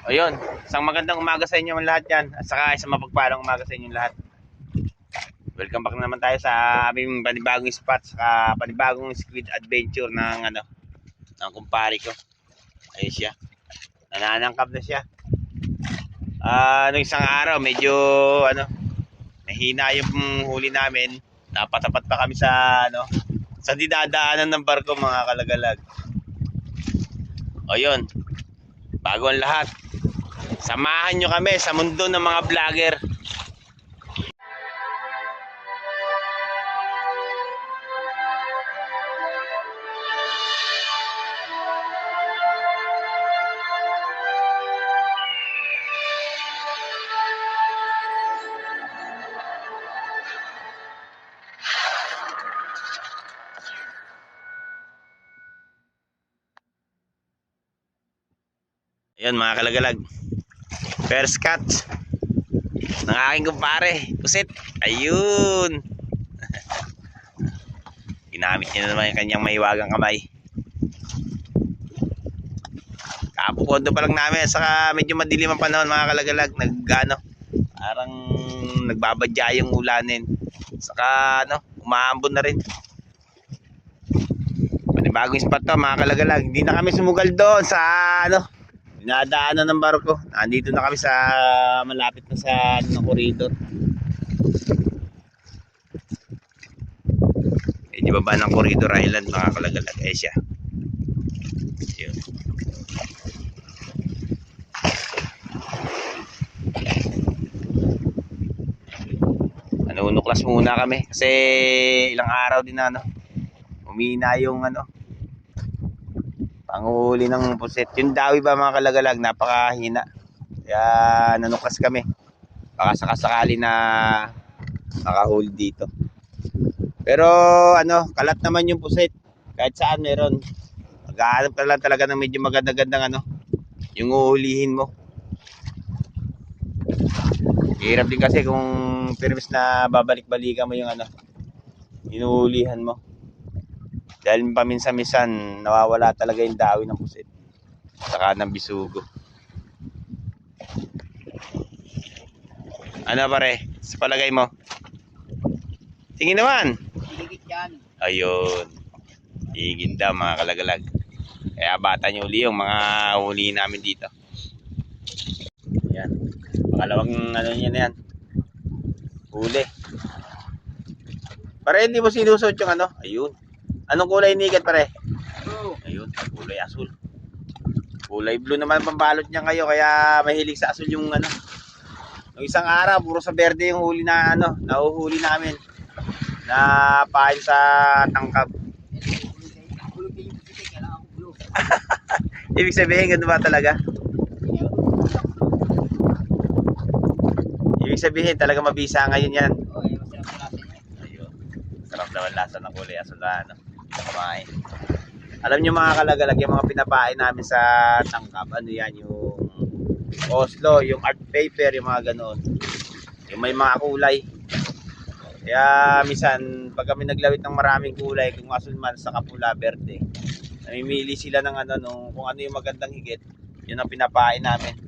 Ayun, isang magandang umaga sa inyo lahat yan. At saka isang mapagpalang umaga sa inyo lahat. Welcome back na naman tayo sa aming panibagong spot, saka panibagong squid adventure ng kumpare ko. Ayun siya. Nananangkap na siya. Nung isang araw, medyo nahina yung huli namin. Napatapat pa kami sa dinadaanan ng barko, mga kalagalag. Ayun, bago ang lahat, samahan nyo kami sa mundo ng mga vlogger. Ayan mga kalagalag, first catch ng aking kumpare, pusit. Ayun. Ginamit niya na naman yung kanyang mahiwagang kamay. Kapupondo pa lang namin, saka medyo madilim ang panahon mga kalagalag. Parang nagbabadya yung ulanin. Saka umaambon na rin. Panibagong spot to mga kalagalag. Hindi na kami sumugal doon sa dinadaanan ng barko. Nandito na kami sa malapit na sa koridor. Medyo baba ng Corridor Island mga kalagalag. Eh siya. Yun. Unuklas muna kami kasi ilang araw din na umina yung panghuli ng puset. Yung dawi ba mga kalagalag, napakahina. Kaya nanuklas kami. Baka sakasakali na makahuli dito. Pero kalat naman yung puset. Kahit saan meron. Maghahanap ka lang talaga ng medyo maganda-gandang yung uhulihin mo. Hirap din kasi kung permis na babalik-balikan mo yung inuulihan mo. Dahil paminsan-minsan nawawala talaga yung dawi ng pusit. Saka ng bisugo. Ano pare? Sa palagay mo? Tingin naman. Higit yan. Ayun. Higit daw mga kalagalag. Kaya bata nyo uli yung mga huli namin dito. Yan. Pangalawang niya na yan. Huli. Pare, hindi mo sinusot yung Ayun. Anong kulay nigat pare? Blue. Ayun, kulay asul. Kulay blue naman pambalot niya kayo, kaya mahilig sa asul yung Nung isang araw, puro sa berde yung huli na nahuhuli namin. Na pain sa tangkab. Blue din yung pusitik, kailangan ko blue. Ibig sabihin, ganun ba talaga? Ibig sabihin, talaga mabisa ngayon yan. Oo, yung masarap na lasa niya. Ayun. Sarap naman lasa ng kulay asul na kumain. Alam nyo mga kalagalag, yung mga pinapain namin sa tangkab, yan, yung Oslo, yung art paper, yung mga ganoon. Yung may mga kulay. Kaya minsan, pag kami naglawit ng maraming kulay, kung asul man sa kapula, berde, namimili sila ng kung ano yung magandang higit, yun ang pinapain namin.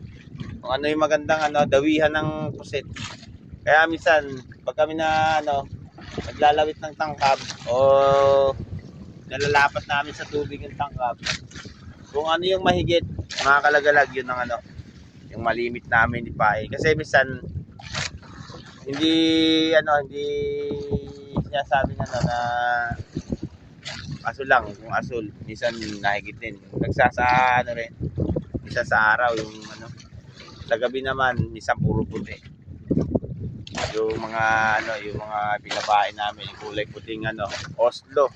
Kung ano yung magandang dawihan ng pusit. Kaya minsan, pag kami naglalawit ng tangkab o nalalapat namin sa tubig yung tangkab, kung ano yung mahigit, mga kalagalag, yun ang yung malimit namin ipain. Kasi minsan hindi sinasabi na asul lang. Kung asul, minsan nahigit din. Nagsasa rin, minsan sa araw yung sa gabi naman minsan puro puti. Yung mga yung mga pinapain namin, yung kulay puting Oslo.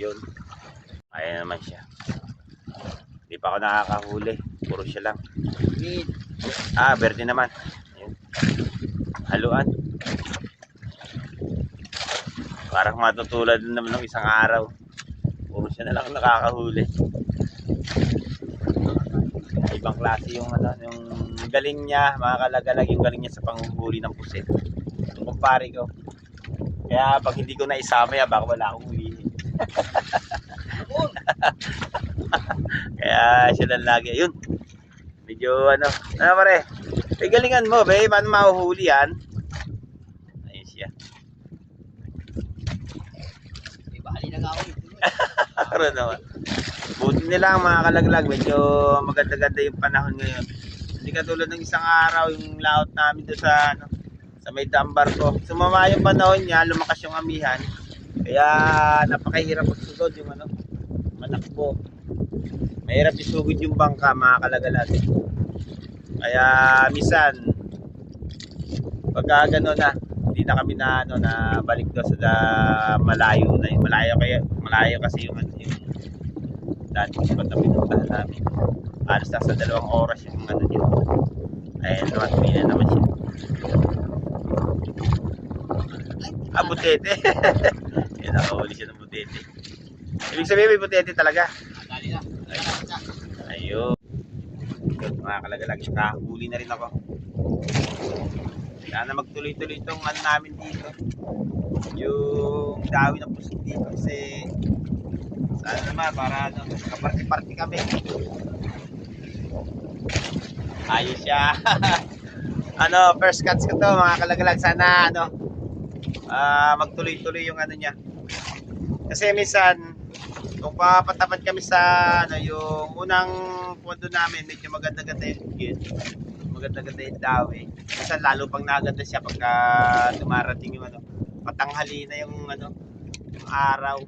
Yun. Ayan naman siya. Hindi pa ako nakakahuli. Puro siya lang. Green. Berde naman. Ayun. Haluan. Parang matutulad naman ng isang araw. Puro siya na lang nakakahuli. Ibang klase yung yung galing niya, mga kalagalag, yung galing niya sa panghuhuli ng pusit. Yung kumpare ko. Kaya pag hindi ko na isama yan, baka wala akong hulihin. Kaya siya lang lagi. Ayun. Medyo ano pare? Galingan mo, be. Paano mahuhuli yan? Ayun siya. May bali na nga ako. Ano naman. Buti nila mga kalaglag. Medyo maganda-ganda yung panahon ngayon. Hindi katulad ng isang araw yung layout namin doon sa sa may dambar ko. Sumama yung panahon niya, lumakas yung amihan. Kaya napakahirap magsugod yung manakbo. Mahirap isugod yung bangka mga kalagalag. Kaya minsan pagka gano'n na, hindi na kami na balik doon sa malayo na yun. Malayo kasi yung dating spot na pinuntahan namin. Alas na sa 2 oras yung niya. Ayun, naman naman siya. Butete. Yan, nakahuli siya ng butete. Ibig sabihin may butete talaga. Dali na. Ayun. Mga kalagalag, nakahuli na rin ako. Sana magtuloy-tuloy itong namin dito. Yung dawi ng pusit dito kasi sana naman para kaparty-party kami. Ayos siya. First cuts ko to mga kalagalag. Sana magtuloy-tuloy yung niya. Kasi minsan kung papatamad kami sa yung unang pondo namin, medyo maganda-ganda yung higit. Maganda-ganda yung dawi. Minsan lalo pang naganda siya pagka dumarating yung patanghali na yung yung araw.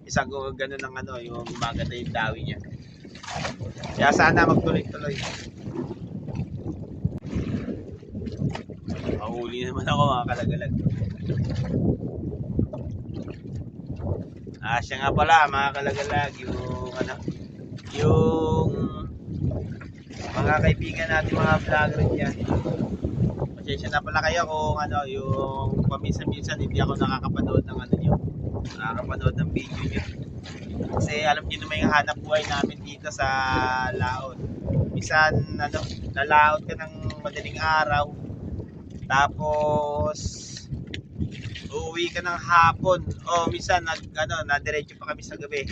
Isang gano'n ng yung maganda yung dawi niya. Kaya sana magtuloy-tuloy. Mahuli naman ako mga kalagalag. Siya nga pala mga kalagalag, yung mga kaibigan natin mga vlogger dyan. Pasensya na pala kayo kung yung paminsan-minsan hindi ako nakakapanood ng nakakapanood ng video nyo. Kasi alam niyo naman yung hanap buhay namin dito sa laot. Minsan nalaot ka ng madaling araw, tapos uuwi ka ng hapon. Minsan nadiretso pa kami sa gabi.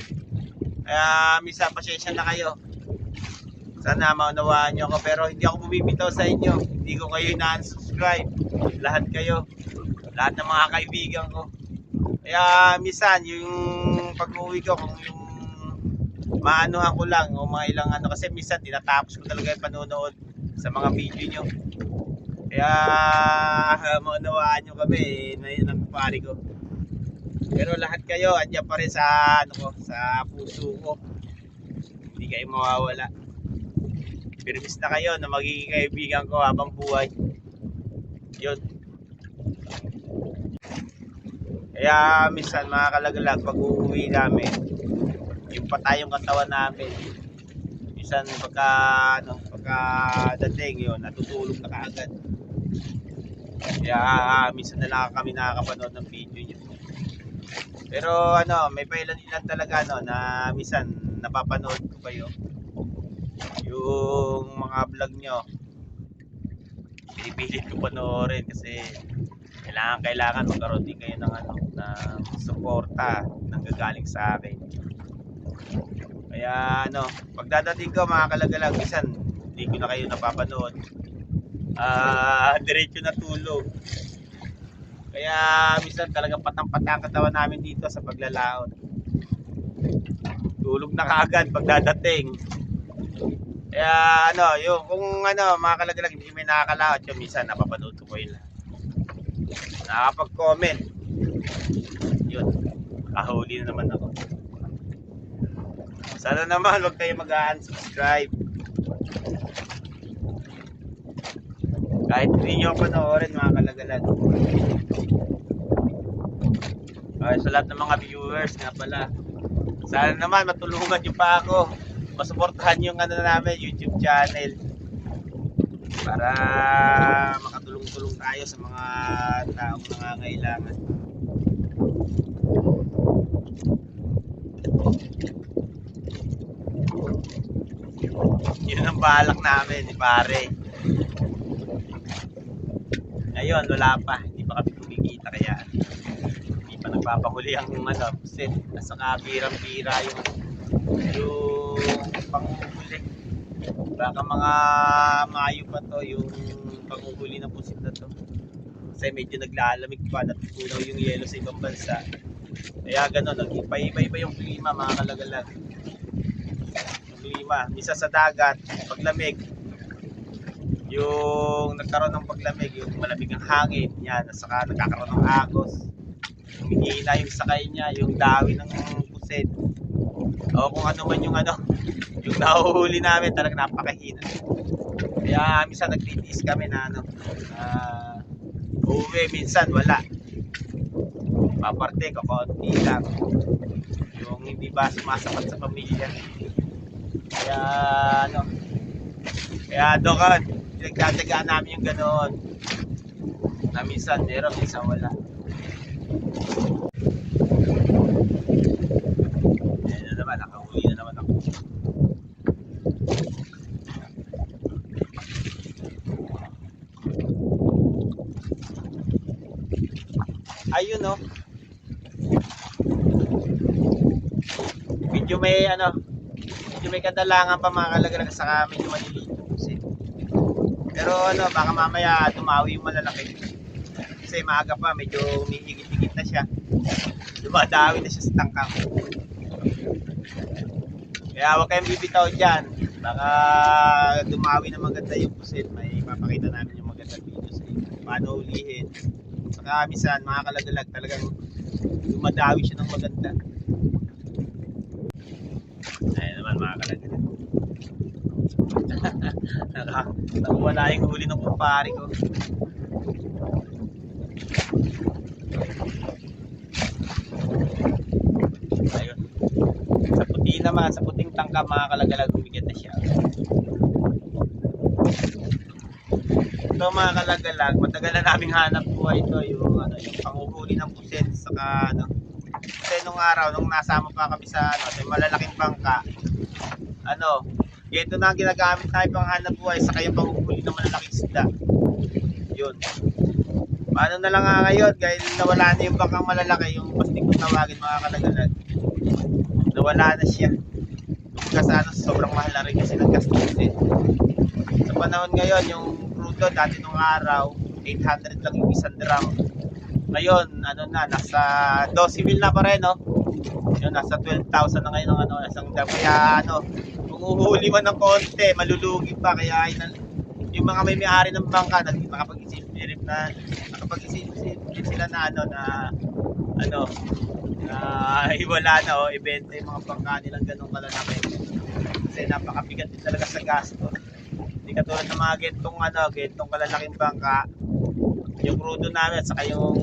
Kaya minsan pasensya na kayo. Sana maunawaan nyo ako, pero hindi ako bumibitaw sa inyo. Hindi ko kayo ina-unsubscribe. Lahat kayo. Lahat ng mga kaibigan ko. Kaya minsan yung pag-uwi ko, kung yung maanuhan ko lang o mga ilang kasi minsan tinatapos ko talaga yung panonood sa mga video nyo. Kaya maunawaan nyo kami ng pari ko. Pero lahat kayo andyan pa rin sa sa puso ko. Hindi kayo mawawala. Permis na kayo na magiging kaibigan ko habang buhay. Yun. Kaya minsan mga kalagalag, pag uuwi namin, yung patay yung katawan namin. Minsan pagka dating yun, natutulog na kaagad. Kaya minsan na lang kami nakakapanood ng video nyo. Pero may pailan-ilan talaga na minsan napapanood ko kayo. Yung mga vlog nyo, pinipilit ko panoorin kasi kailangan magkaroon din kayo ng suporta nang gagaling sa akin. Kaya pagdadating ko mga kalagalag, minsan hindi ko na kayo napapanood. Diretso na tulog. Kaya minsan talagang patang-patang katawan namin dito sa paglalaot. Tulog na kaagad pagdadating. Kaya yung kung mga kalagalag hindi may nakakalaot, yung minsan napapanood ko yun lang. Nakapag-comment. Yun. Nakahuli na naman ako. Sana naman huwag kayo mag-unsubscribe. Kahit hindi nyo panoorin mga kalagalag. Sa lahat ng mga viewers nga pala, sana naman matulungan nyo pa ako. Masuportahan yung namin, YouTube channel. Para makatulong-tulong tayo sa mga taong nangangailangan. Yun ang balak namin ni pare. Ngayon wala pa, hindi pa kami kumikita kaya hindi pa nagpapahuli ang set. Nasa kabirang-bira yung panghuli. Baka mga Mayo pa to yung panguhuli ng pusit na to. Kasi medyo naglalamig pa, natutunaw yung yelo sa ibang bansa. Kaya gano'n, nag-iba-iba yung klima mga kalagalag. Yung klima, misa sa dagat, paglamig, yung nagkaroon ng paglamig, yung malamig ang hangin, yan, saka nagkakaroon ng agos. Humihina yung sakay niya, yung dawi ng pusit. O kung ano man yung yung nahuhuli namin, talagang napakahina. Kaya minsan nagtitiis kami na uuwi, minsan wala. Paparte, kakunti lang. Yung hindi ba sumasapat sa pamilya. Kaya kaya doon, pinagtatagaan namin yung ganoon. Na minsan meron, minsan wala. Ayan na naman, nakahuli na naman ako. Ayun oh. Medyo may kadalangan pa mga kalagalag sa medyo maliliit kasi. Pero baka mamaya tumawi yung malalaki. Kasi maaga pa, medyo umihigit-higit na siya. Dumadawi na siya sa tangkang. Kaya huwag kayong bibitaw dyan. Baka dumawi na maganda yung pusit. May papakita namin yung magandang video sa inyo. Paano ulihin. Saka minsan mga kalagalag talagang dumadawi siya ng maganda. Ayun naman mga kalagalag. Wala yung huli ng kumpare ko. Ayun. Sa puti naman, sa puting tangka mga kalagalag, bumigyan na siya. Ito mga kalagalag, matagal na naming hanap buhay ito, yung panguhuli ng pusit, saka kasi nung araw, nung nasama pa kami sa sa malalaking bangka, ito na ang ginagamit namin pang hanap buhay, saka yung panguhuli ng malalaking isda. Yun. Paano na lang nga ngayon, dahil nawala na yung bangkang malalaki, yung pastig kong tawagin mga kalagalag. Nawala na siya. Kasi sobrang mahal na rin kasi nag-gastos eh. Sa panahon ngayon, yung crudo dati nung araw, 800 lang yung isang drum. Ngayon, nasa 12,000 na pa rin, no? Yun, nasa 12,000 na ngayon ang isang drum. Kaya kung uhuli man ng konti, malulugi pa. Kaya yung mga may-ari ng bangka, nakapag-isip sila na wala na ibenta yung mga bangka nilang ganun kalalaki. Kasi napakabigat din talaga sa gasto. Hindi katulad ng mga gentong kalalaking bangka. Yung crudo namin at saka yung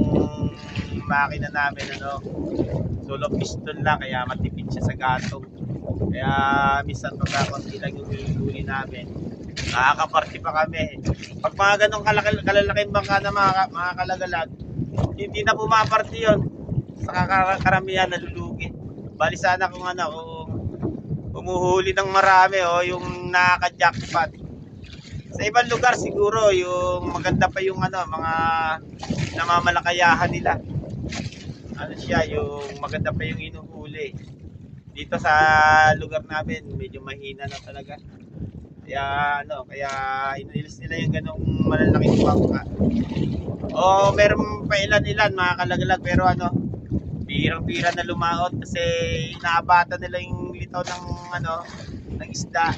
makina namin solo piston lang, kaya matipid siya sa gatong. Kaya minsan pagkakunti lang yung huli namin, nakakaparty pa kami. Pag mga ganong kalalaking bangka na mga kalagalag, hindi na pumaparty yun. Sa karamihan nalulugi. Bali sana kung umuhuli ng marami yung nakaka-jackpot. Sa ibang lugar siguro yung maganda pa yung mga namamalakayahan nila. Yung maganda pa yung inuhuli. Dito sa lugar namin medyo mahina na talaga. Kaya inilis nila yung ganong malalaking bangka. Meron pa ilan mga kalagalag, pero birang-bira na lumaot kasi inaabatan nila yung litaw ng isda.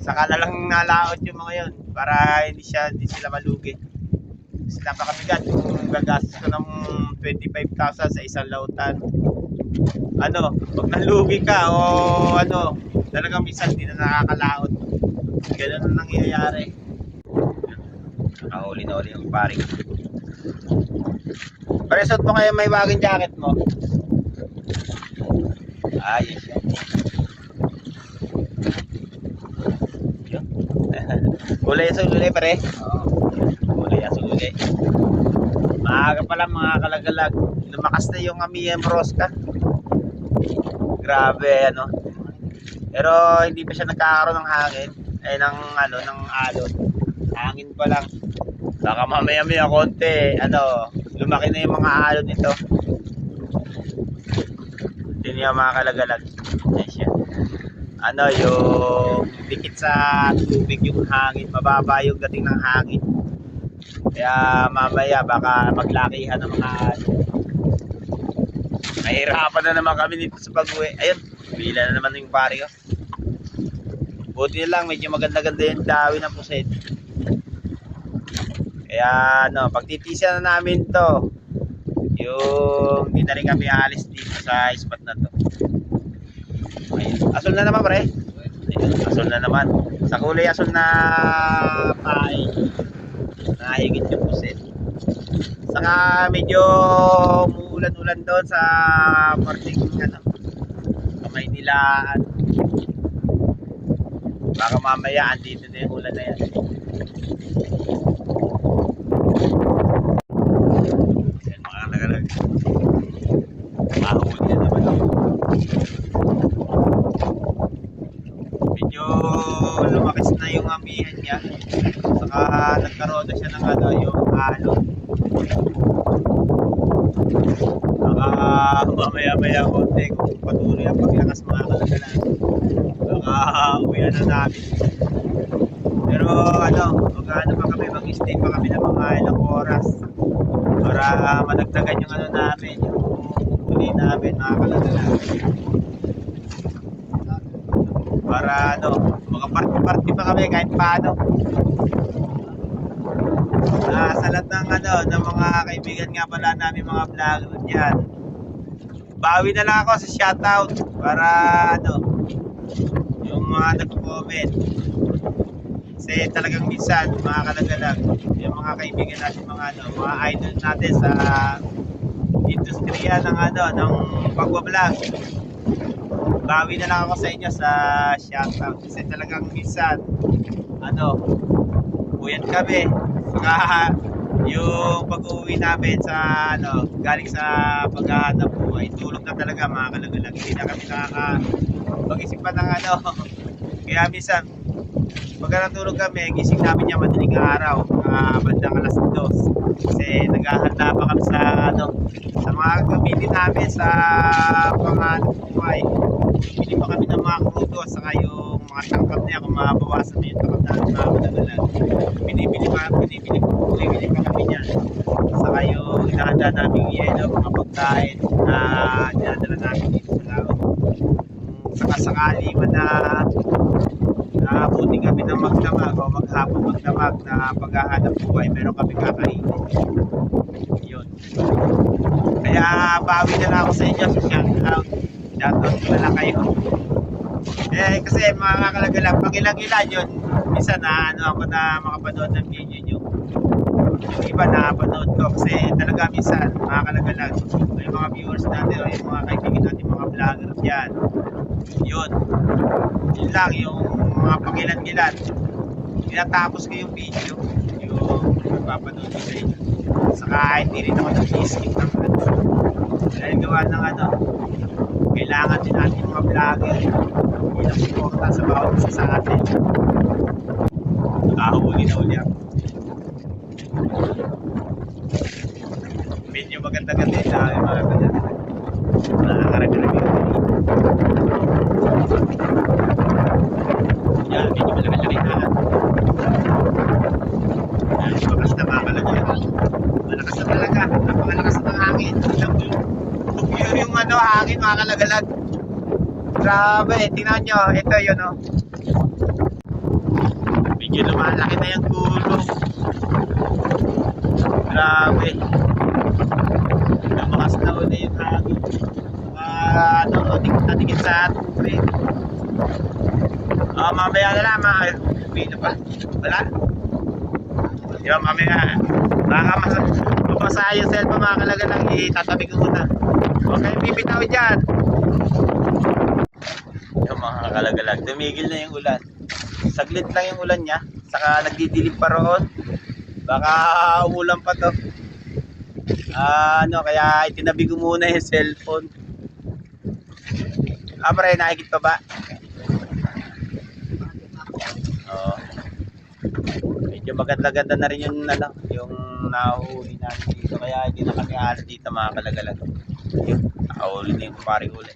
Saka na lang nalaot yung mga yun para hindi sila malugi. Kasi napakabigat, kung gagastos ko ng 25,000 sa isang lautan. Pag nalugi ka talagang minsan hindi na nakakalaot. Ganun ang nangyayari. Nakahuli na uli yung paring. Paresot mo kayo may bagong jacket mo. Ayos yan. Kulay sa ulay pare. Kulay sa ulay. Maaga pa lang mga kalagalag. Lumakas na yung Amiem Rosca. Grabe Pero hindi pa siya nagkakaroon ng hangin. Ng alon. Hangin pa lang. Baka mamaya konti, lumaki na yung mga alon nito. Ito niya mga kalagalag. Ayan siya. ano, yung dikit sa tubig yung hangin, mababa yung dating ng hangin. Kaya mamaya baka maglakihan ng mga ano. Mahirapan na naman kami dito sa pag-uwi. Ayun, bila na naman yung pare ko. Buti na lang, medyo maganda-ganda yung dawi ng puset. Kaya ano, pagtitisa na namin to, yung hindi na rin kami alis dito sa spot na to. Ayun. Asol na naman pre. Ayun, asol na naman. Sa kulay asol na pae. Nahigit yung puset. Saka medyo umuulan-ulan doon sa parting ano, kamay nilaan. Baka mamaya andito na yung ulan na yan. Yan mga nagalag. Mahuli na naman ako. Medyo lumakis na yung amihan niya. Saka nagkaroon na siya ng ano, yung alon. Baka mamaya-maya konti kung patuloy ang paglakas mga kalagalan. Baka uwian na namin. Pero ano, mag-ano pa kami, mag-stay pa kami ng mga ilang oras para madagdagan yung ano namin, yung huli namin mga kalagalan. Para ano, makaparty-party pa kami kahit paano. Sa lahat ng ano, ng mga kaibigan nga pala namin mga vlogger dyan, bawi na lang ako sa shoutout para ano, yung mga nagko-comment. Kasi talagang minsan mga kalagalag, yung mga kaibigan natin, mga ano, mga idol natin sa industriya ng ano, ng pagbablog, bawi na lang ako sa inyo sa shoutout. Kasi talagang minsan ano, buyan kami. Saka yung pag-uwi namin sa ano, galing sa paghahanap buhay, tulog na talaga mga kalagalag. Hindi na kami mag-isip pa ng ano. Kaya minsan pagka natulog kami, gising namin niya madaling araw, bandang alas 2. Kasi naghahanda pa kami sa ano, sa mga gamitin namin sa panghanap buhay. Bili pa kami ng mga krudo, saka yung mga tangkap niya kung mabawasan na yung tangkap natin mga kalagalag. Binibili pa kami niyan. Saka yung inahanda namin yelo, mga pagkain na dinadala namin dito sa laot. Saka sakali man na naabuti kami ng magdamag o maghapon magdamag na paghahanap buhay, meron kami kakainin. Yun. Kaya bawi na lang ako sa inyo sa shoutout. Shoutout ko na kayo. Kasi mga kalagalang, pag ilang-ilan yun, minsan na ano ako na makapanood ng video nyo. Yung iba nakapanood ko kasi talaga minsan mga kalagalang, may mga viewers natin o yung mga kaibigan natin, mga vloggers yan. Yun lang yung mga pagilan-gilan, tinatapos ko yung video, yung magpapanood ko sa inyo. Saka hindi rin ako nag-skip ng ano, dahil gawa ng ano, kailangan din natin yung mga vlogger bilang suporta sa bawat isa sa atin. Nakahuli na uli ako. Medyo maganda-ganda yung dami mga ganyan. Nakakaragalagay ko dito. Yan, medyo malaki-laki na. Yan, bakas na makalagay. Malakas na talaga. Napakalakas ng hangin. Yun yung ano, hangin makalagalag. Grabe, tingnan nyo. Ito yun o. Medyo lumalaki na yung gulong. Grabe. Lumakas na ulit yung hangin. Ano, dikit sa tubig. Mamaya na lang, uwi na pa. Wala. Yung mamaya, baka mapasa yung cellphone mga kalaga lang, itatabi ko muna. Okay, bibitaw dyan. Yung mga kalagalag, tumigil na yung ulan. Saglit lang yung ulan niya, saka nagdidilim pa roon. Baka umulan pa to. Kaya itinabi ko muna yung cellphone. Pre, nakikit pa ba? Oo. Medyo maganda-ganda na rin yung ano, yung nahuhuli namin dito, kaya hindi na kami alas dito mga kalagalag. Yun, nakahuli na yung paring huli.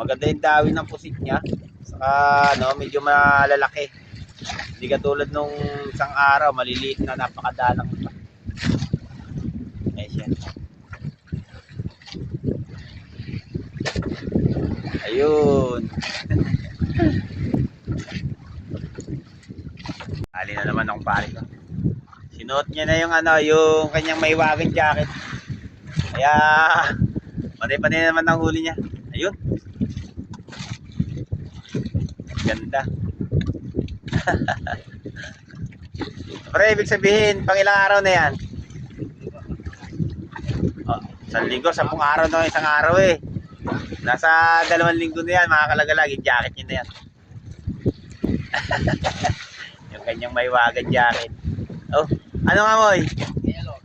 Maganda yung dawin ng pusit niya. Saka ano, medyo malalaki. Hindi katulad nung isang araw, maliliit na napakadalang pa. Ayan siya. Ayun. Ali na naman akong pare ko. Sinuot niya na yung ano, yung kanyang may wagon jacket. Kaya panay-panay naman ang huli niya. Ayun. Ganda. Pre, ibig sabihin, pang ilang araw na yan? Oh, 1 linggo, 10 araw na, isang araw eh. Nasa 2 linggo na yan, mga kalagalag, yung jacket niya na yan. Yung kanyang may wagon jacket. Oh, ano nga moy? Yellow.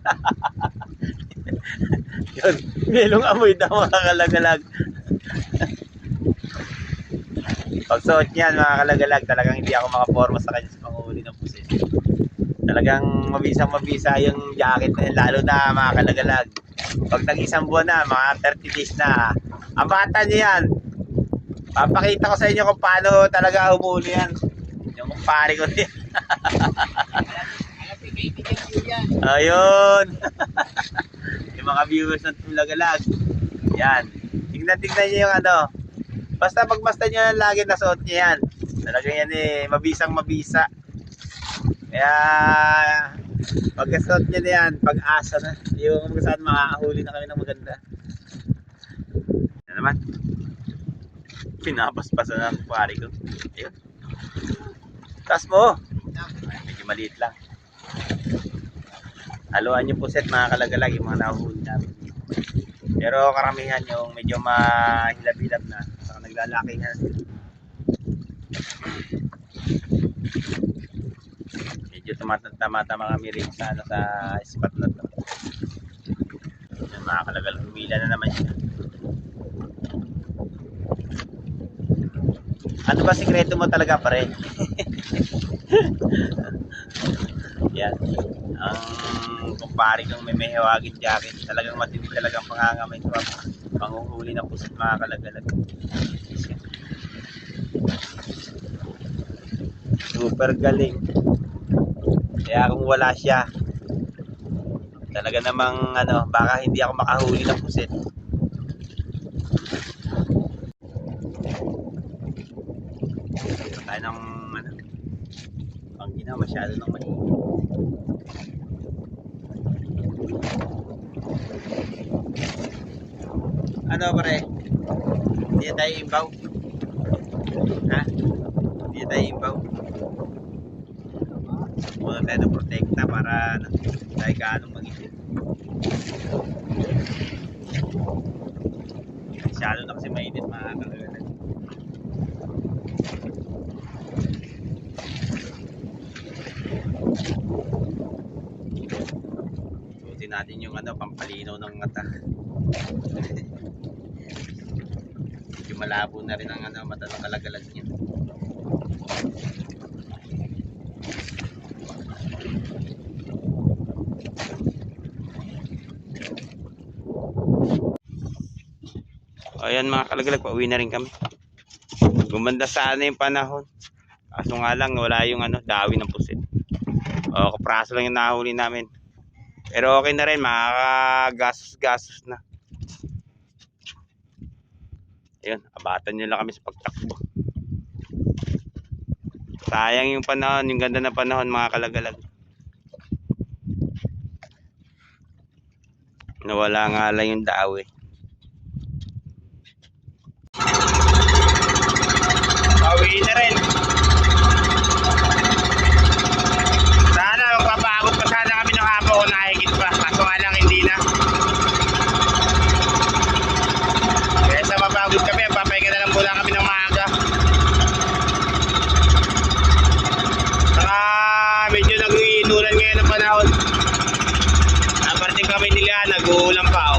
Yun, milong amoy daw mga kalagalag. Pagsuot niyan mga kalagalag, talagang hindi ako makaporma sa kanya sa panghuli ng pusit. Talagang mabisa yung jacket na yun, lalo na mga kalagalag. Pag nag-isang buwan na, mga 30 days na, ang bata niya yan. Papakita ko sa inyo kung paano talaga humuli yan. Yung kumpare ko din. Alam ko, kaibigan ko yan. Ayun. Yung mga viewers ng Tulagalag. Yan. Tignan niyo yung ano. Basta pagmastan nyo lang lagi nasuot niya yan. Talaga yan eh. Mabisang mabisa. Kaya pagkasuot niya na yan, pag-asa na. Yung kung saan makakahuli na kami ng maganda. Yan naman. Pinapaspasan na ang pari ko. Ayun. Tas mo. Ay, medyo maliit lang. Haluan yung puset mga kalagalag, yung mga nahuhuli namin. Pero karamihan yung medyo mahilab-hilab na. Saka naglalaki na. Medyo tumatama kami rin sa, ano, sa spot na to. Yan mga kalagalag, humila na naman siya. Ano ba sikreto mo talaga pare? Yan. Ang kumpare kong may hawagin jacket, talagang matindi talagang pangangamay sa panghuhuli ng pusit mga kalagalag. Super galing. Kaya kung wala siya, talaga namang ano, baka hindi ako makahuli ng pusit. Tayo ng ano, pang ginawa masyado ng mainit. Ano pare? Hindi tayo imbaw? Ha? Hindi tayo imbaw? Muna tayo ng protekta para ano, tayo kaanong mag-isip. Masyado na kasi mainit mga kalagalan. Suotin natin yung ano, pampalinaw ng mata. Medyo malabo na rin ang ano, mata ng kalagalag niya. Ayan mga kalagalag, pauwi na rin kami. Gumanda sana yung panahon. Kaso nga lang, wala yung ano, dawi ng pusit. O, kapraso lang yung nahuli namin. Pero okay na rin, makakagastos-gastos na. Ayun, abatan nyo lang kami sa pagtakbo. Sayang yung panahon, yung ganda na panahon mga kalagalag. Nawala nga lang yung dawi. Pauwi na rin. Sana magpapaabot pa sana kami ng hapon kung nahigit pa. Kaso nga lang hindi na. Kaya sa mapagod kami, papahinga na lang muna kami ng maaga. Saka medyo nag-iinulan ngayon ang panahon. Aparte kami nila, nag-uulan pa.